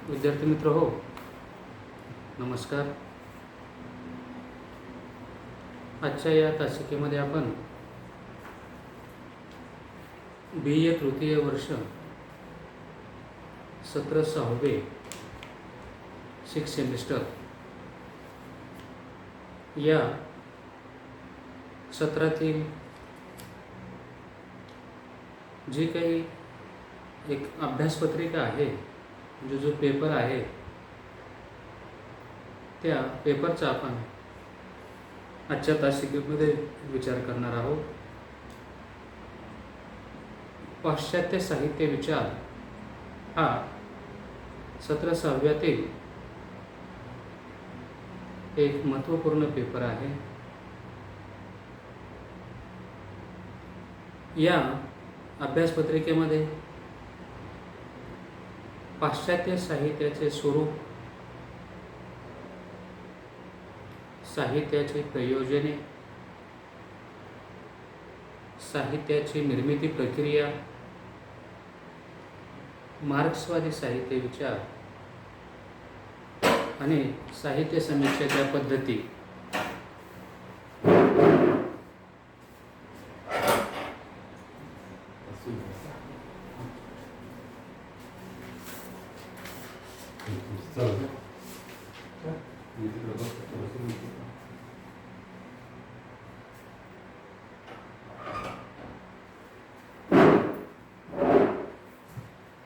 विद्यार्थी मित्र हो, नमस्कार. आजच्या या तासिकेमध्ये आपण BA तृतीय वर्ष सत्र 6वे 6 सेमिस्टर या सत्रातील जी काही एक अभ्यासपत्रिका आहे, म्हणजे जो पेपर आहे, त्या पेपरचा आपण आजच्या तासिकेमध्ये विचार करणार आहोत. पाश्चात्य साहित्य विचार हा सत्र 6व्यातील एक महत्त्वपूर्ण पेपर आहे. या अभ्यासपत्रिकेमध्ये पाश्चात्य साहित्याचे स्वरूप, साहित्याची प्रयोजने, साहित्याची निर्मिती प्रक्रिया, मार्क्सवादी साहित्य विचार आणि साहित्य समीक्षेच्या पद्धती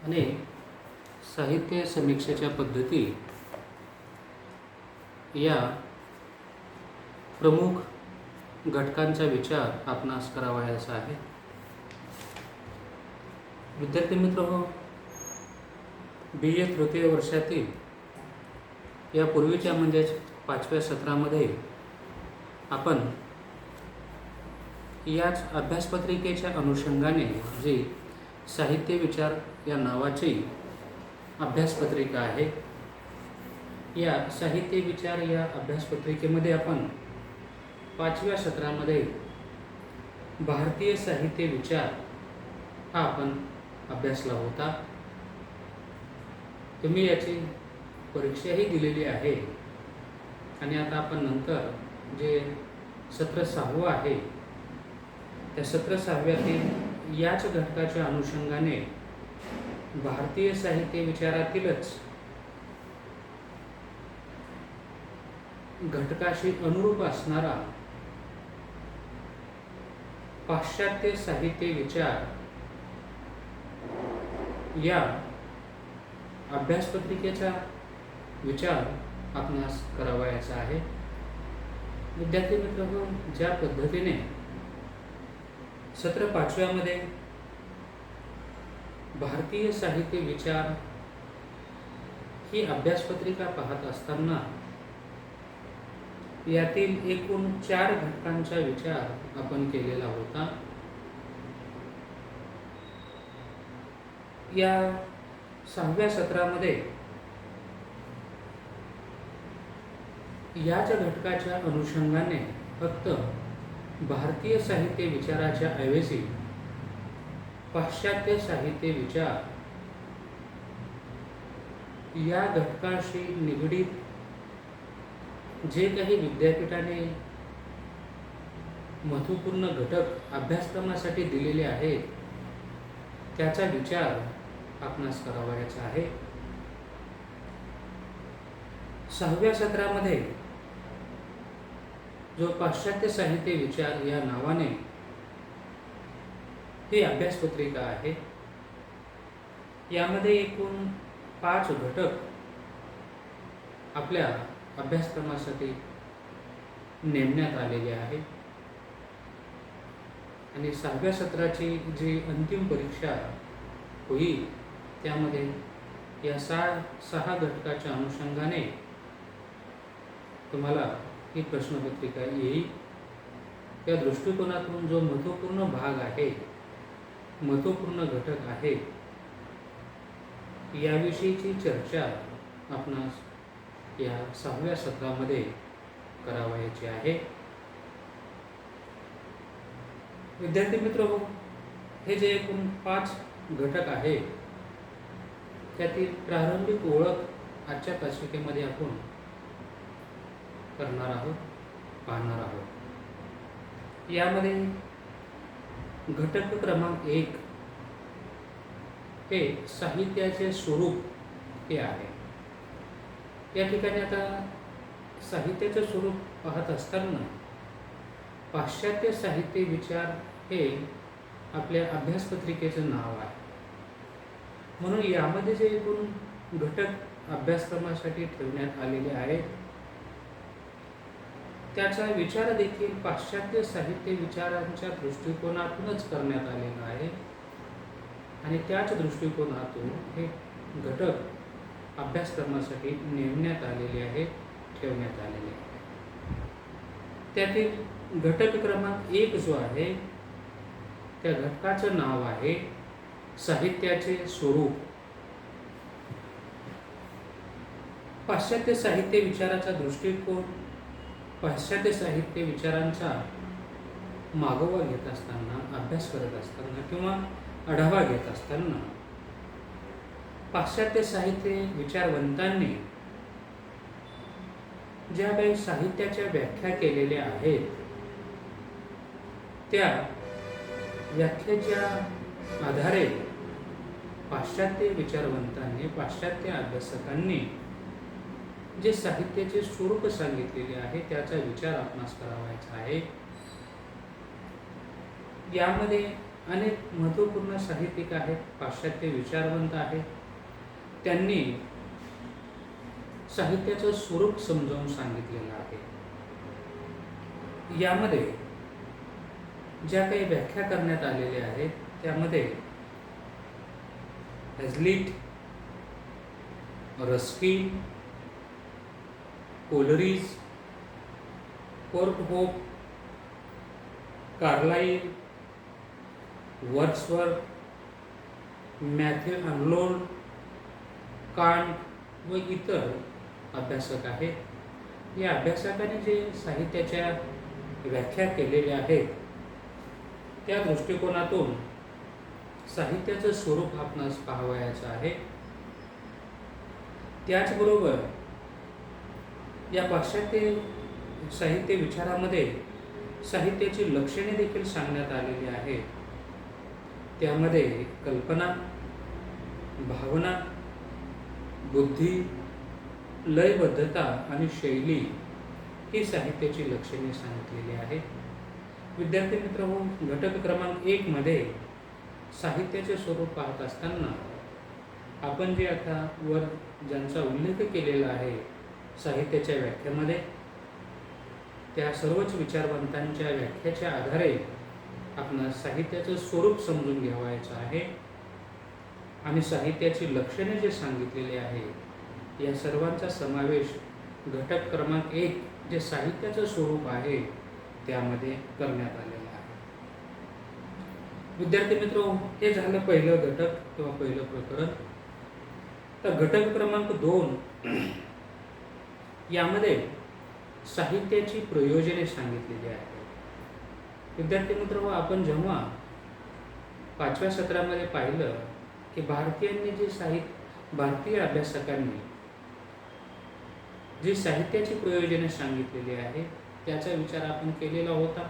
आणि साहित्य समीक्षेच्या पद्धती या प्रमुख घटकांचा विचार आपणास करावयाचा आहे. विद्यार्थी मित्र हो, BA तृतीय वर्षातील या पूर्वीच्या म्हणजेच 5व्या सत्रामध्ये आपण याच अभ्यासपत्रिकेच्या अनुषंगाने जी साहित्य विचार या नावाची अभ्यासपत्रिका आहे, या साहित्य विचार या अभ्यासपत्रिकेमध्ये आपण 5व्या सत्रामध्ये भारतीय साहित्य विचार हा आपण अभ्यासला होता. तुम्ही याची परीक्षाही दिलेली आहे आणि आता आपण नंतर जे सत्र 6वं आहे, त्या सत्र 6व्यातील याच घटकाच्या अनुषंगाने भारतीय साहित्य विचारातीलच घटकाशी अनुरूप असणारा पाश्चात्य साहित्य विचार या अभ्यासपत्रिकेचा विचार आपणास करावयाचा आहे. विद्यार्थी मित्रांनो, ज्या पद्धतीने सत्र 5व्यामध्ये भारतीय साहित्य विचार ही अभ्यासपत्रिका पाहत असताना यातील एकूण 4 घटकांचा विचार आपण केलेला होता. या 6व्या सत्रामध्ये याच घटकाच्या अनुषंगाने फक्त भारतीय साहित्य विचाराच्या ऐवजी पाश्चात्य साहित्य विचार या घटकाशी निगडीत जे काही विद्यापीठाने महत्त्वपूर्ण घटक अभ्यासक्रमासाठी दिलेले आहेत, त्याचा विचार आपणास करावयाचा आहे. 6व्या सत्रामध्ये जो पाश्चात्य साहित्य विचार या नावाने ही अभ्यासपत्रिका आहे, यामध्ये एकूण 5 घटक आपल्या अभ्यासक्रमासाठी नेमण्यात आलेले आहेत आणि 6व्या सत्राची जी अंतिम परीक्षा होईल, त्यामध्ये या 6 घटकाच्या अनुषंगाने तुम्हाला ही प्रश्नपत्रिका येईल. त्या दृष्टिकोनातून जो महत्त्वपूर्ण भाग आहे, महत्त्वपूर्ण घटक आहे, याविषयीची चर्चा आपणास या 6व्या सत्रामध्ये करावयाची आहे. विद्यार्थी मित्र हो, हे जे एकूण 5 घटक आहे, त्यातील प्रारंभिक ओळख आजच्या तासिकेमध्ये आपण करणार आहोत, पाहणार आहोत. यामध्ये घटक क्रमांक 1 हे साहित्याचे स्वरूप हे आहे. या ठिकाणी आता साहित्याचे स्वरूप पाहत असताना पाश्चात्य साहित्य विचार हे आपल्या अभ्यासपत्रिकेचं नाव आहे. म्हणून यामध्ये जे एकूण घटक अभ्यासक्रमासाठी ठेवण्यात आलेले आहेत त्याचा विचार देखील पाश्चात्य साहित्य विचारांच्या दृष्टिकोनातूनच करण्यात आलेला आहे आणि त्याच दृष्टिकोनातून हे घटक अभ्यासक्रमासाठी नेमण्यात आलेले आहेत, ठेवण्यात आलेले आहेत. त्यातील घटक क्रमांक 1 जो आहे त्या घटकाचं नाव आहे साहित्याचे स्वरूप. पाश्चात्य साहित्य विचाराचा दृष्टिकोन, पाश्चात्य साहित्य विचारांचा मागोवा घेत असताना, अभ्यास करत असताना किंवा आढावा घेत असताना पाश्चात्य साहित्य विचारवंतांनी ज्या काही साहित्याच्या व्याख्या केलेल्या आहेत त्या व्याख्येच्या आधारे पाश्चात्य विचारवंतांनी, पाश्चात्य अभ्यासकांनी जे साहित्याचे स्वरूप सांगितलेले आहे त्याचा विचार आपणास करावायचा आहे. यामध्ये अनेक महत्त्वपूर्ण साहित्यिक आहेत, पाश्चात्य विचारवंत आहेत. त्यांनी साहित्याचं स्वरूप समजावून सांगितलेलं आहे. यामध्ये ज्या काही व्याख्या करण्यात आलेल्या आहेत त्यामध्ये Hazlitt, Ruskin, Coleridge, Courthope, Carlyle, Wordsworth, Matthew Arnold, Kant व इतर अभ्यासक आहेत. या अभ्यासकांनी जे साहित्याच्या व्याख्या केलेल्या आहेत त्या दृष्टिकोनातून साहित्याचं स्वरूप आपणास पाहावयाचं आहे. त्याचबरोबर या पाश्चात्य साहित्य विचारामध्ये साहित्याची लक्षणे देखील सांगण्यात आलेली आहेत. त्यामध्ये कल्पना, भावना, बुद्धी, लयबद्धता आणि शैली ही साहित्याची लक्षणे सांगितलेली आहेत. विद्यार्थी मित्रहो, घटक क्रमांक 1 मध्ये साहित्याचे स्वरूप पाहत असताना आपण जे आता वर ज्यांचा उल्लेख केलेला आहे साहित्याच्या व्याख्यामध्ये त्या सर्वच विचारवंतांच्या व्याख्याच्या आधारे आपण साहित्याचं स्वरूप समजून घ्यावायचं आहे आणि साहित्याची लक्षणे जे सांगितलेली आहे या सर्वांचा समावेश घटक क्रमांक 1 जे साहित्याचं स्वरूप आहे त्यामध्ये करण्यात आलेला आहे. विद्यार्थी मित्र, हे झालं पहिलं घटक किंवा पहिलं प्रकरण. तर घटक क्रमांक 2 यामध्ये साहित्याची प्रयोजने सांगितलेली आहेत. विद्यार्थी मित्र, आपण जेव्हा 5व्या सत्रामध्ये पाहिलं की भारतीयांनी जे भारतीय अभ्यासकांनी जी साहित्याची प्रयोजने सांगितलेली आहे त्याचा विचार आपण केलेला होता.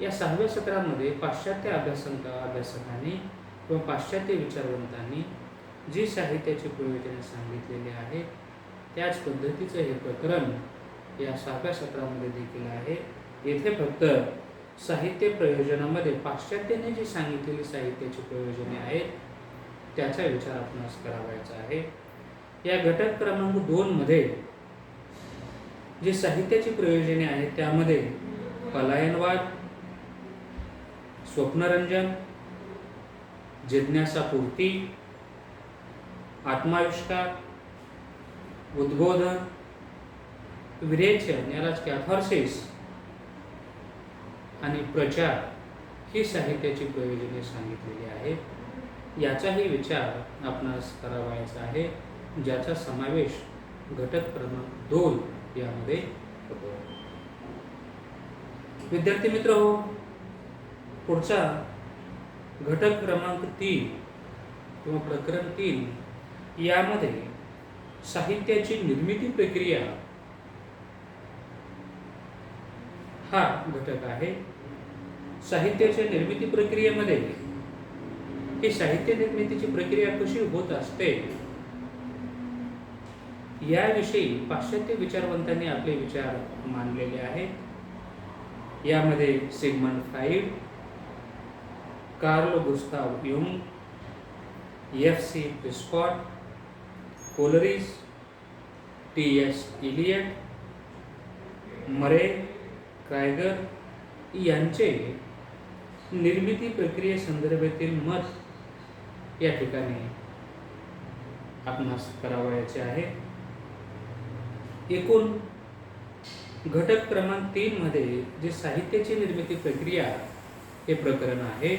या 6व्या सत्रामध्ये पाश्चात्य अभ्यासकांनी किंवा पाश्चात्य विचारवंतांनी जी साहित्याची प्रयोजने सांगितलेली आहेत त्याच पद्धतीचं हे प्रकरण या 6व्या सत्रामध्ये देखील आहे. येथे फक्त साहित्य प्रयोजनामध्ये पाश्चात्याने जी सांगितलेली साहित्याची प्रयोजने आहेत त्याचा विचार आपणास करावायचा आहे. या घटक क्रमांक 2 मध्ये जी साहित्याची प्रयोजने आहेत त्यामध्ये पलायनवाद, स्वप्नरंजन, जिज्ञासापूर्ती, आत्माविष्कार, उद्बोधन, विरेचन यालाच कॅथार्सिस आणि प्रचार ही साहित्याची प्रयोजने सांगितलेली आहेत. याचाही विचार आपणास करावायचा आहे ज्याचा समावेश घटक क्रमांक 2 यामध्ये होतो. विद्यार्थी मित्र हो, पुढचा घटक क्रमांक 3 किंवा प्रकरण 3 यामध्ये साहित्याची निर्मिती प्रक्रिया हा घटक आहे. साहित्याच्या निर्मिती प्रक्रियेमध्ये ही साहित्य निर्मितीची प्रक्रिया कशी होत असते याविषयी पाश्चात्य विचारवंतांनी आपले विचार मांडलेले आहेत. यामध्ये Sigmund Freud, Carl Gustav Jung, F.C. Prescott, Coleridge, T.S. Eliot, Murray, Krieger यांचे निर्मिती प्रक्रियेसंदर्भातील मत या ठिकाणी आपणास करावयाचे आहे. एकूण घटक क्रमांक 3 मध्ये जे साहित्याची निर्मिती प्रक्रिया हे प्रकरण आहे.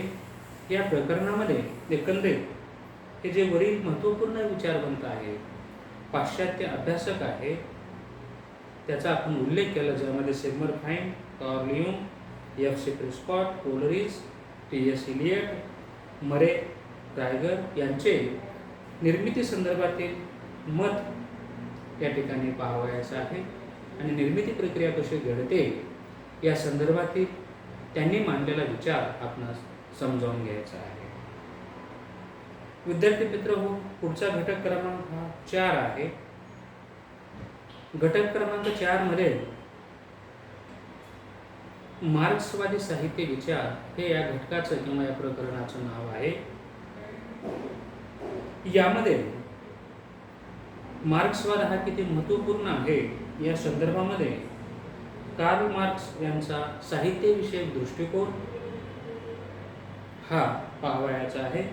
या प्रकरणामध्ये एकंदरीत हे जे वरील महत्त्वपूर्ण विचारवंत आहे, पाश्चात्य अभ्यासक आहे, त्याचा आपण उल्लेख केला, ज्यामध्ये Sigmund Freud, Carl Jung, F.C. Prescott, Coleridge, T.S. Eliot, Murray, Krieger यांचे निर्मिती संदर्भातील मत या ठिकाणी पाहावयाचं आहे आणि निर्मिती प्रक्रिया कशी घडते या संदर्भातील त्यांनी मांडलेला विचार आपणास समजावून घ्यायचा आहे. विद्यार्थी मित्र हो, पुढचा घटक क्रमांक हा 4 आहे. घटक क्रमांक 4 मध्ये मार्क्सवादी साहित्य विचार हे या घटकाचं किंवा या प्रकरणाचं नाव आहे. यामध्ये मार्क्सवाद हा किती महत्त्वपूर्ण आहे या संदर्भामध्ये कार्ल मार्क्स यांचा साहित्यविषयक दृष्टिकोन हा पाहावयाचा आहे.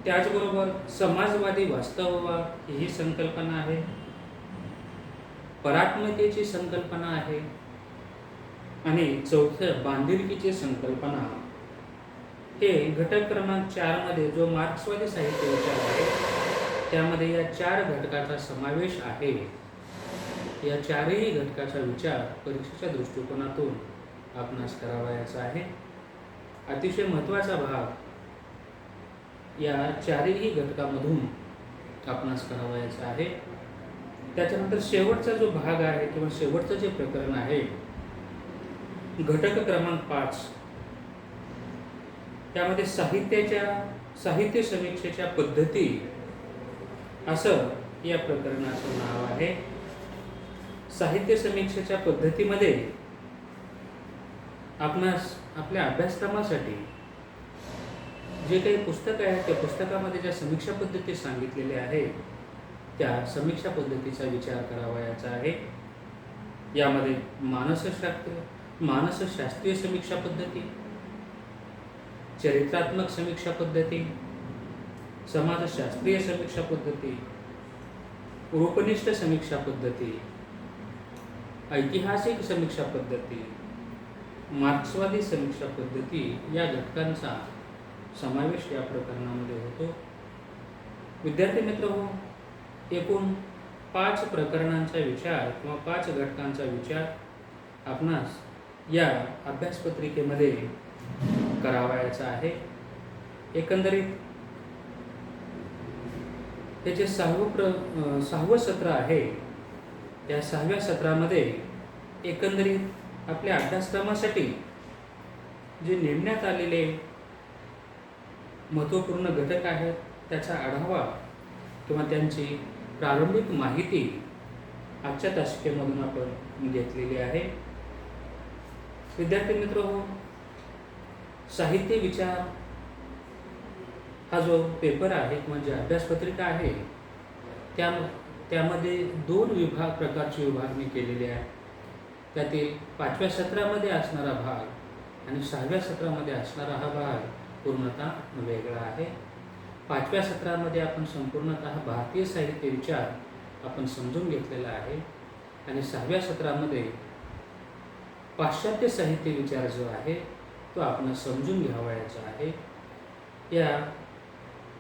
त्याचबरोबर समाजवादी वास्तववाद ही संकल्पना आहे, परात्मतेची संकल्पना आहे आणि चौथं बांधिलकीची संकल्पना. हे घटक क्रमांक 4 मध्ये जो मार्क्सवादी साहित्य विचार आहे त्यामध्ये या 4 घटकाचा समावेश आहे. या 4ही घटकाचा विचार परीक्षेच्या दृष्टिकोनातून आपणास करावयाचा आहे. अतिशय महत्त्वाचा भाग या 4ही घटकामधून आपणास करावयाचा आहे. त्याच्यानंतर शेवटचा जो भाग आहे किंवा शेवटचं जे प्रकरण आहे घटक क्रमांक 5, त्यामध्ये साहित्य समीक्षेच्या पद्धती असं या प्रकरणाचं नाव आहे. साहित्य समीक्षेच्या पद्धतीमध्ये आपणास आपल्या अभ्यासक्रमासाठी जे काही पुस्तक आहे त्या पुस्तकामध्ये ज्या समीक्षा पद्धती सांगितलेल्या आहेत त्या समीक्षा पद्धतीचा विचार करावयाचा आहे. यामध्ये मानसशास्त्रीय समीक्षा पद्धती, चरित्रात्मक समीक्षा पद्धती, समाजशास्त्रीय समीक्षा पद्धती, रूपनिष्ठ समीक्षा पद्धती, ऐतिहासिक समीक्षा पद्धती, मार्क्सवादी समीक्षा पद्धती या घटकांचा समावेश या प्रकरणामध्ये होतो. विद्यार्थी मित्र हो, एकूण 5 प्रकरणांचा विचार किंवा 5 घटकांचा विचार आपणास या अभ्यासपत्रिकेमध्ये करावयाचा आहे. एकंदरीत हे जे 6वं सत्र आहे या 6व्या सत्रामध्ये एकंदरीत आपल्या अभ्यासक्रमासाठी जे नेमण्यात आलेले महत्त्वपूर्ण घटक आहेत त्याचा आढावा किंवा त्यांची प्रारंभिक माहिती आजच्या तासिकेमधून आपण घेतलेली आहे. विद्यार्थी मित्र हो, साहित्य विचार हा जो पेपर आहे किंवा जी अभ्यासपत्रिका आहे त्यामध्ये 2 प्रकारची विभागणी केलेली आहे. त्यातील 5व्या सत्रामध्ये असणारा भाग आणि 6व्या सत्रामध्ये असणारा हा भाग पूर्णतः वेगळा आहे. 5व्या सत्रामध्ये आपण संपूर्णतः भारतीय साहित्य विचार आपण समजून घेतलेला आहे आणि 6व्या सत्रामध्ये पाश्चात्य साहित्य विचार जो आहे तो आपण समजून घ्यावयाचा आहे. या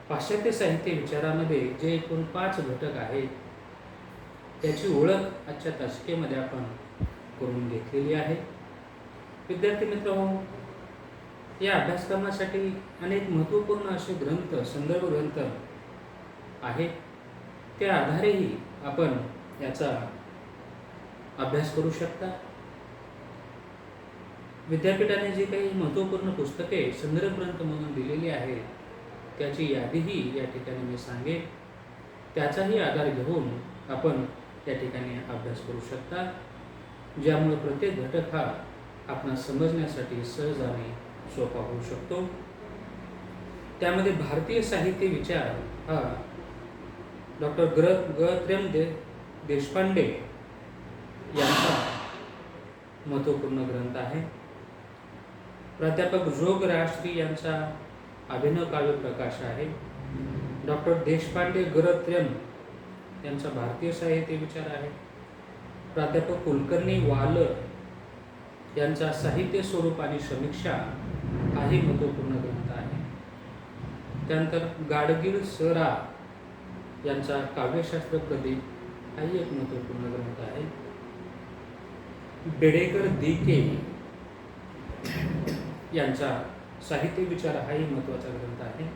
पाश्चात्य साहित्य विचारामध्ये जे एकूण 5 घटक आहेत त्याची ओळख आजच्या तासिकेमध्ये आपण करून घेतलेली आहे. विद्यार्थी मित्र हो, या अभ्यासक्रमासाठी अनेक महत्त्वपूर्ण असे ग्रंथ, संदर्भ ग्रंथ आहे, त्या आधारेही आपण याचा अभ्यास करू शकता. विद्यापीठाने जे काही महत्त्वपूर्ण पुस्तके संदर्भ ग्रंथ म्हणून दिलेली आहेत त्याची यादीही या ठिकाणी मी सांगेन. त्याचाही आधार घेऊन आपण या ठिकाणी अभ्यास करू शकता, ज्यामुळे प्रत्येक घटक हा आपणास समजण्यासाठी सहज आणि सोपा होऊ शकतो. त्यामध्ये भारतीय साहित्य विचार हा डॉक्टर ग. देशपांडे यांचा महत्त्वपूर्ण ग्रंथ आहे. प्राध्यापक जोग राजश्री यांचा अभिनव काव्य प्रकाश आहे. डॉक्टर देशपांडे गरत्रयम यांचा भारतीय साहित्य विचार आहे. प्राध्यापक कुलकर्णी वाल यांचा साहित्य स्वरूप आणि समीक्षा हाही महत्त्वपूर्ण ग्रंथ आहे. त्यानंतर गाडगीळ स.रा. यांचा काव्यशास्त्र प्रदीप हाही एक महत्त्वपूर्ण ग्रंथ आहे. बेडेकर दी.के. यांचा साहित्य विचार हाही महत्त्वाचा ग्रंथ आहे.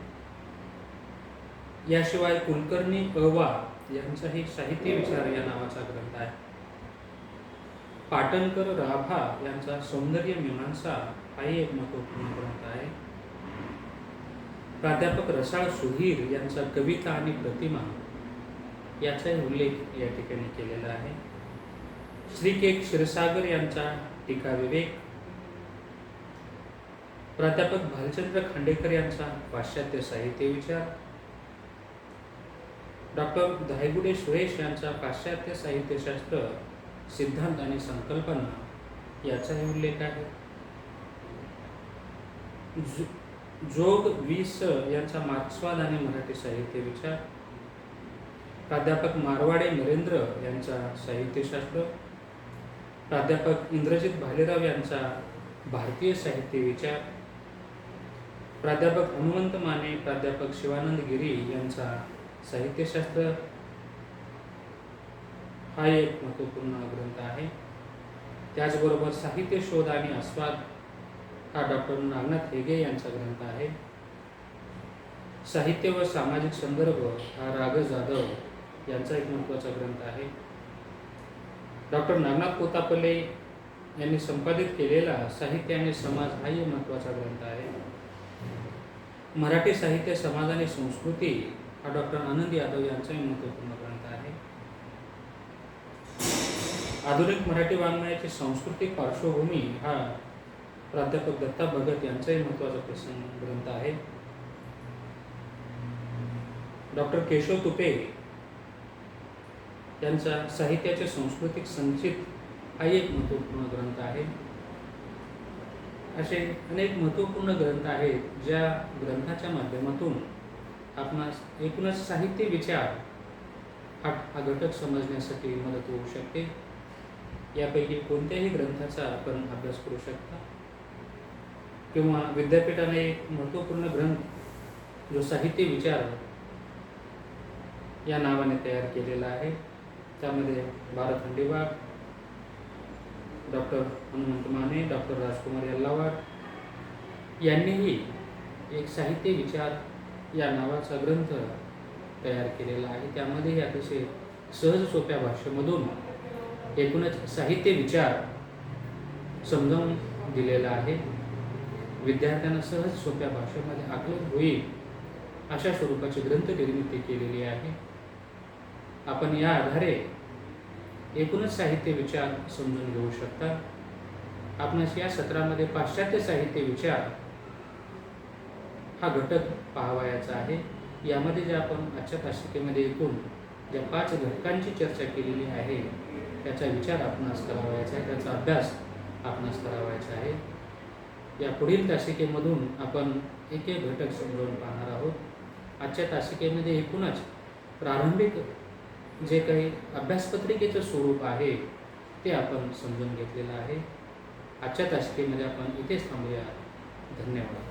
याशिवाय कुलकर्णी अ.वा. यांचाही साहित्य विचार या नावाचा ग्रंथ आहे. पाटणकर राभा यांचा सौंदर्य मीमांसा हाही एक महत्त्वपूर्ण ग्रंथ आहे. प्राध्यापक रसाळ सुधीर यांचा कविता आणि प्रतिमा याचाही उल्लेख या ठिकाणी केलेला आहे. श्री के. क्षीरसागर यांचा टीका विवेक. प्राध्यापक भालचंद्र खांडेकर यांचा पाश्चात्य साहित्य विचार. डॉक्टर धायगुडे सुरेश यांचा पाश्चात्य साहित्यशास्त्र सिद्धांत आणि संकल्पना याचाही उल्लेख आहे. जोग वि.स. यांचा मार्क्सवाद आणि मराठी साहित्य विचार. प्राध्यापक मारवाडे नरेंद्र यांचा साहित्यशास्त्र. प्राध्यापक इंद्रजित भालेराव यांचा भारतीय साहित्य विचार. प्राध्यापक हनुमंत माने, प्राध्यापक शिवानंद गिरी यांचा साहित्यशास्त्र हा एक महत्त्वपूर्ण ग्रंथ आहे. त्याचबरोबर साहित्य शोध आणि आस्वाद हा डॉक्टर नागनाथ हेगे यांचा ग्रंथ आहे. साहित्य व सामाजिक संदर्भ हा राग जाधव यांचा एक महत्त्वाचा ग्रंथ आहे. डॉक्टर नागनाथ कोतापल्ले यांनी संपादित केलेला साहित्य आणि समाज हाही महत्त्वाचा ग्रंथ आहे. मराठी साहित्य, समाज आणि संस्कृती हा डॉक्टर आनंद यादव यांचाही महत्त्वपूर्ण ग्रंथ आहे. आधुनिक मराठी वाङ्मयाची सांस्कृतिक पार्श्वभूमी हा प्राध्यापक दत्ता भगत यांचाही महत्त्वाचा प्रसंग ग्रंथ आहे. डॉक्टर केशव तुपे यांचा साहित्याचे सांस्कृतिक संचित हा एक महत्त्वपूर्ण ग्रंथ आहे. असे अनेक महत्त्वपूर्ण ग्रंथ आहेत ज्या ग्रंथाच्या माध्यमातून आपणास एकूणच साहित्य विचार हा घटक समजण्यासाठी मदत होऊ शकते. यापैकी कोणत्याही ग्रंथाचा आपण अभ्यास करू शकता किंवा विद्यापीठाने एक महत्त्वपूर्ण ग्रंथ जो साहित्य विचार या नावाने तयार केलेला आहे त्यामध्ये भारत खंडेबाग, डॉक्टर हनुमंत माने, डॉक्टर राजकुमार यल्लावाड यांनीही एक साहित्य विचार या नावाचा ग्रंथ तयार केलेला आहे. त्यामध्येही अतिशय सहज सोप्या भाषेमधून एकूणच साहित्य विचार समजावून दिलेला आहे. विद्यार्थ्यांना सहज सोप्या भाषेमध्ये आकलन होईल अशा स्वरूपाची ग्रंथ निर्मिती केलेली आहे. आपण या आधारे एकूणच साहित्य विचार समजून घेऊ शकता. आपणास या सत्रामध्ये पाश्चात्य साहित्य विचार हा घटक पाहावयाचा आहे. यामध्ये जे आपण आजच्या तासिकेमध्ये एकूण ज्या 5 घटकांची चर्चा केलेली आहे त्याचा विचार आपणास करावयाचा आहे, त्याचा अभ्यास आपणास करावयाचा आहे. या पुढील तासिकेमधून आपण एक एक घटक समजावून पाहणार आहोत. आजच्या तासिकेमध्ये एकूणच प्रारंभिक जे काही अभ्यासपत्रिकेचं स्वरूप आहे ते आपण समजून घेतलेलं आहे. आजच्या तासिकेमध्ये आपण इथेच थांबूया. धन्यवाद.